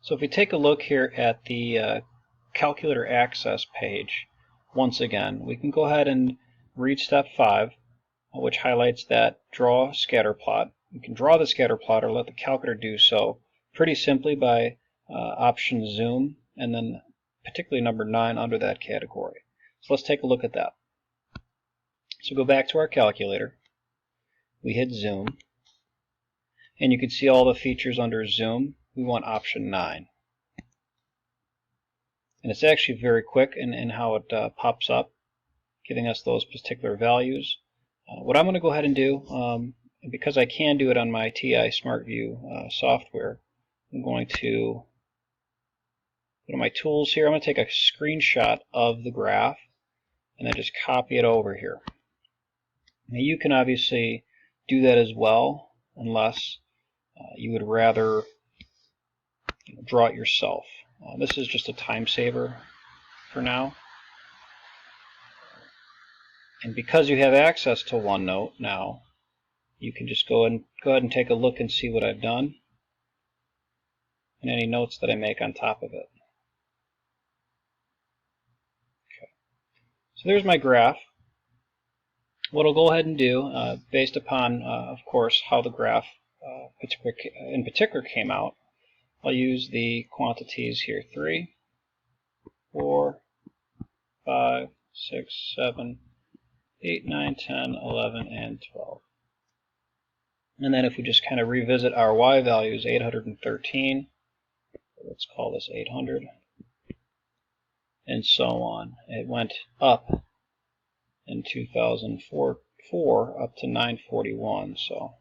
So if we take a look here at the calculator access page, once again, we can go ahead and read step 5, which highlights that draw scatter plot. You can draw the scatter plot or let the calculator do so pretty simply by option zoom and then particularly number 9 under that category. So let's take a look at that. So go back to our calculator. We hit zoom, and you can see all the features under zoom. We want option 9. And it's actually very quick in how it pops up, giving us those particular values. What I'm going to go ahead and do, and because I can do it on my TI SmartView software, I'm going to go to my tools here. I'm going to take a screenshot of the graph and then just copy it over here. Now you can obviously do that as well, unless you would rather draw it yourself. This is just a time saver for now. And because you have access to OneNote now, you can just go ahead and take a look and see what I've done and any notes that I make on top of it. Okay. So there's my graph. What I'll go ahead and do, based upon, of course, how the graph in particular came out, I'll use the quantities here: 3, 4, 5, 6, 7, 8, 9, 10, 11, and 12. And then if we just kind of revisit our y values, 813, let's call this 800, and so on. It went up in 2004 up to 941, so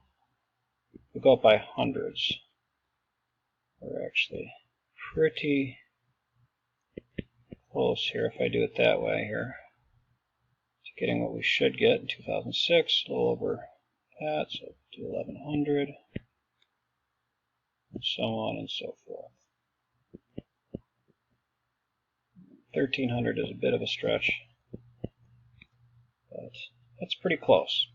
we go up by hundreds. We're actually pretty close here if I do it that way here to getting what we should get in 2006, a little over that, so do 1100, and so on and so forth. 1300 is a bit of a stretch, but that's pretty close.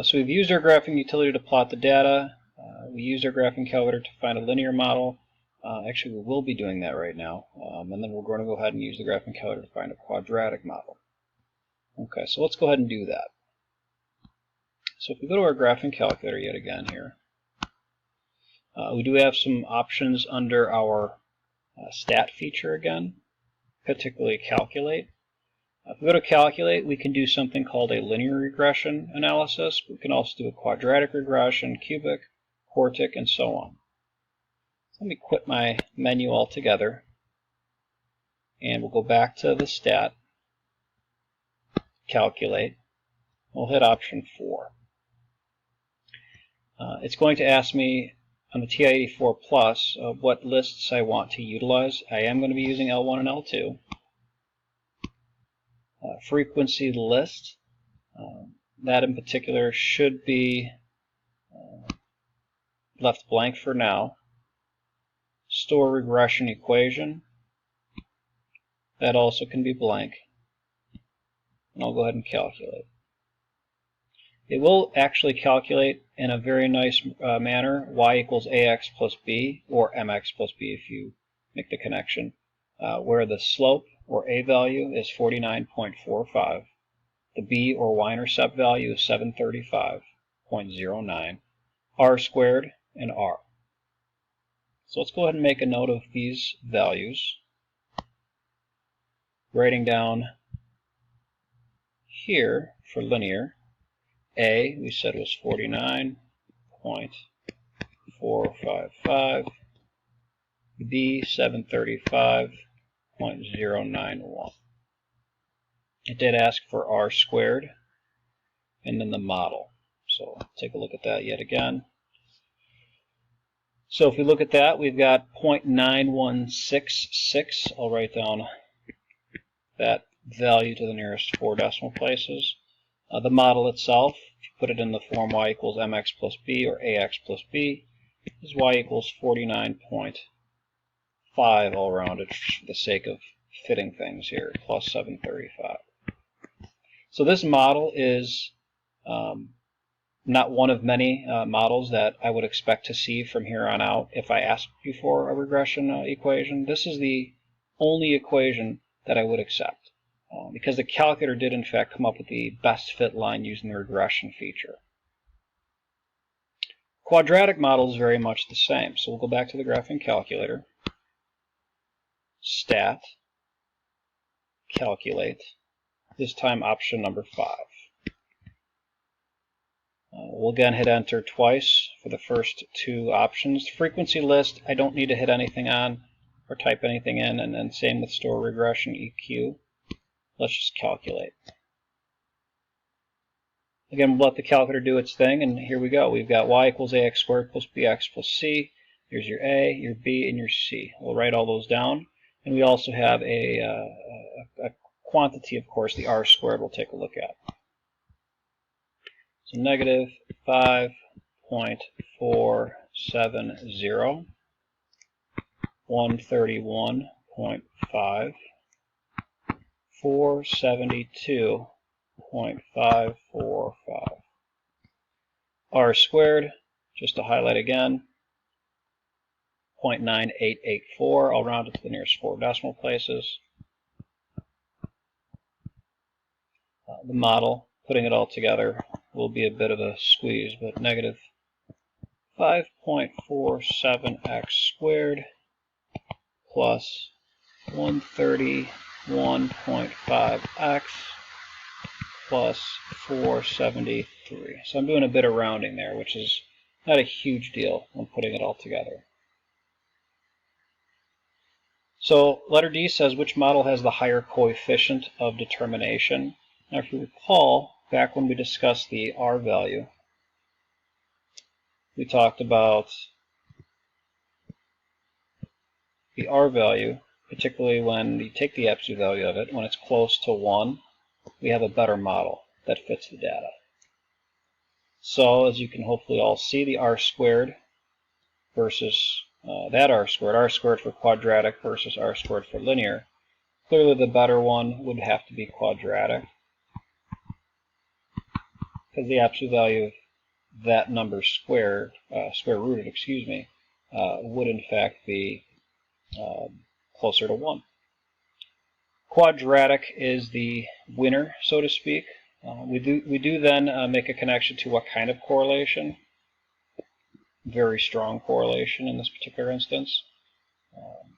So we've used our graphing utility to plot the data. We used our graphing calculator to find a linear model. Actually, we will be doing that right now. And then we're going to go ahead and use the graphing calculator to find a quadratic model. Okay, so let's go ahead and do that. So if we go to our graphing calculator yet again here, we do have some options under our stat feature again, particularly calculate. If we go to calculate, we can do something called a linear regression analysis. We can also do a quadratic regression, cubic, quartic, and so on. Let me quit my menu altogether, and we'll go back to the stat, calculate. We'll hit option 4. It's going to ask me on the TI-84 Plus what lists I want to utilize. I am going to be using L1 and L2. Frequency list, that in particular should be left blank for now. Store regression equation, that also can be blank. And I'll go ahead and calculate. It will actually calculate in a very nice manner y equals ax plus b, or mx plus b if you make the connection, where the slope or a value is 49.45, the b or y-intercept value is 735.09, r squared, and r. So let's go ahead and make a note of these values, writing down here for linear. A, we said, was 49.455. B, 735.091. It did ask for R squared and then the model. So take a look at that yet again. So if we look at that, we've got 0.9166. I'll write down that value to the nearest 4 decimal places. The model itself, if you put it in the form y equals mx plus b or ax plus b, is y equals 49.5 all around it for the sake of fitting things here, plus 735. So this model is not one of many models that I would expect to see from here on out if I asked you for a regression equation. This is the only equation that I would accept because the calculator did in fact come up with the best fit line using the regression feature. Quadratic model is very much the same. So we'll go back to the graphing calculator, stat, calculate, this time option number 5. We'll again hit enter twice for the first 2 options. Frequency list, I don't need to hit anything on or type anything in, and then same with store regression EQ. Let's just calculate. Again, we'll let the calculator do its thing, and here we go. We've got y equals ax squared plus bx plus c. Here's your a, your b, and your c. We'll write all those down. And we also have a quantity, of course, the r squared we'll take a look at. So negative 5.470, 131.5, 472.545. R squared, just to highlight again, 0.9884. I'll round it to the nearest 4 decimal places. The model, putting it all together, will be a bit of a squeeze, but negative 5.47x squared plus 131.5x plus 473. So I'm doing a bit of rounding there, which is not a huge deal when putting it all together. So letter D says which model has the higher coefficient of determination. Now if you recall, back when we discussed the R value, we talked about the R value, particularly when you take the absolute value of it, when it's close to 1, we have a better model that fits the data. So as you can hopefully all see, the R squared versus that R squared for quadratic versus R squared for linear, clearly the better one would have to be quadratic, because the absolute value of that number squared, square rooted, would in fact be closer to 1. Quadratic is the winner, so to speak. We do then make a connection to what kind of correlation. Very strong correlation in this particular instance.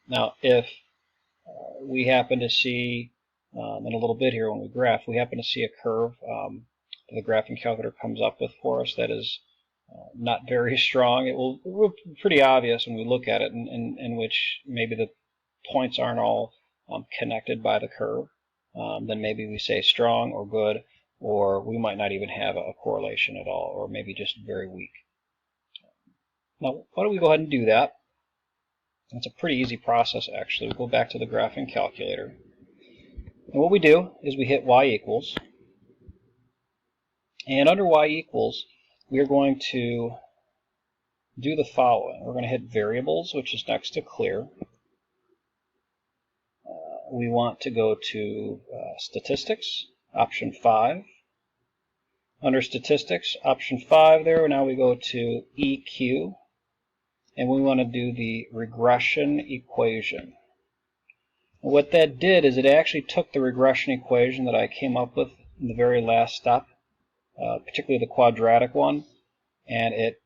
Now, if we happen to see, in a little bit here when we graph, we happen to see a curve that the graphing calculator comes up with for us that is not very strong, it will be pretty obvious when we look at it, in which maybe the points aren't all connected by the curve. Then maybe we say strong or good, or we might not even have a correlation at all, or maybe just very weak. Now, why don't we go ahead and do that? It's a pretty easy process, actually. We'll go back to the graphing calculator. And what we do is we hit y equals. And under y equals, we are going to do the following. We're going to hit variables, which is next to clear. We want to go to statistics, option 5. Under statistics, option 5 there, now we go to EQ. And we want to do the regression equation. What that did is it actually took the regression equation that I came up with in the very last step, particularly the quadratic one, and it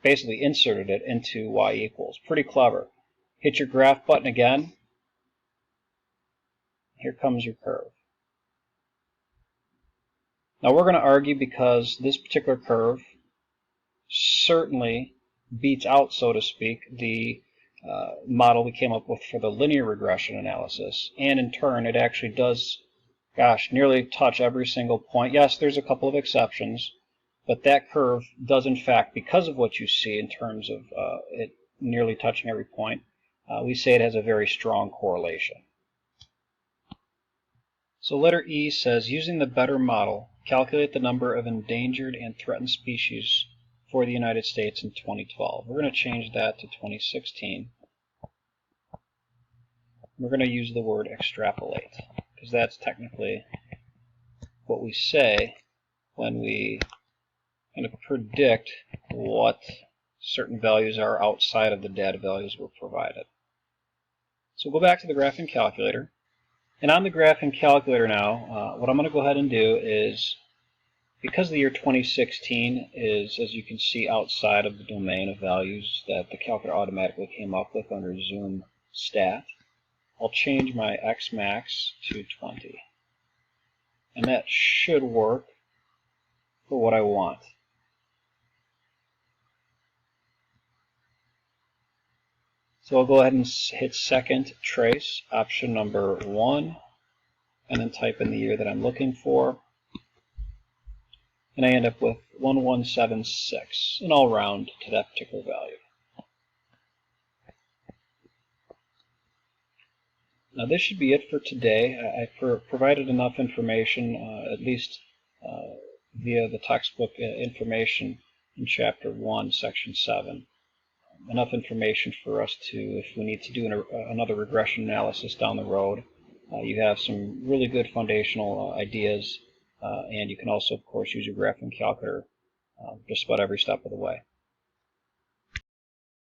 basically inserted it into y equals. Pretty clever. Hit your graph button again. Here comes your curve. Now we're going to argue because this particular curve certainly beats out, so to speak, the model we came up with for the linear regression analysis. And in turn, it actually does, nearly touch every single point. Yes, there's a couple of exceptions, but that curve does in fact, because of what you see in terms of it nearly touching every point, we say it has a very strong correlation. So letter E says, using the better model, calculate the number of endangered and threatened species for the United States in 2012. We're going to change that to 2016. We're going to use the word extrapolate, because that's technically what we say when we kind of predict what certain values are outside of the data values we're provided. So we'll go back to the graphing calculator. And on the graphing calculator now, what I'm going to go ahead and do is, because the year 2016 is, as you can see, outside of the domain of values that the calculator automatically came up with under Zoom Stat, I'll change my X max to 20. And that should work for what I want. So I'll go ahead and hit second trace, option number 1, and then type in the year that I'm looking for. And I end up with 1176, and I'll round to that particular value. Now this should be it for today. I provided enough information, at least via the textbook information in Chapter 1, Section 7. Enough information for us to, if we need to do another regression analysis down the road, you have some really good foundational ideas, and you can also, of course, use your graphing calculator just about every step of the way.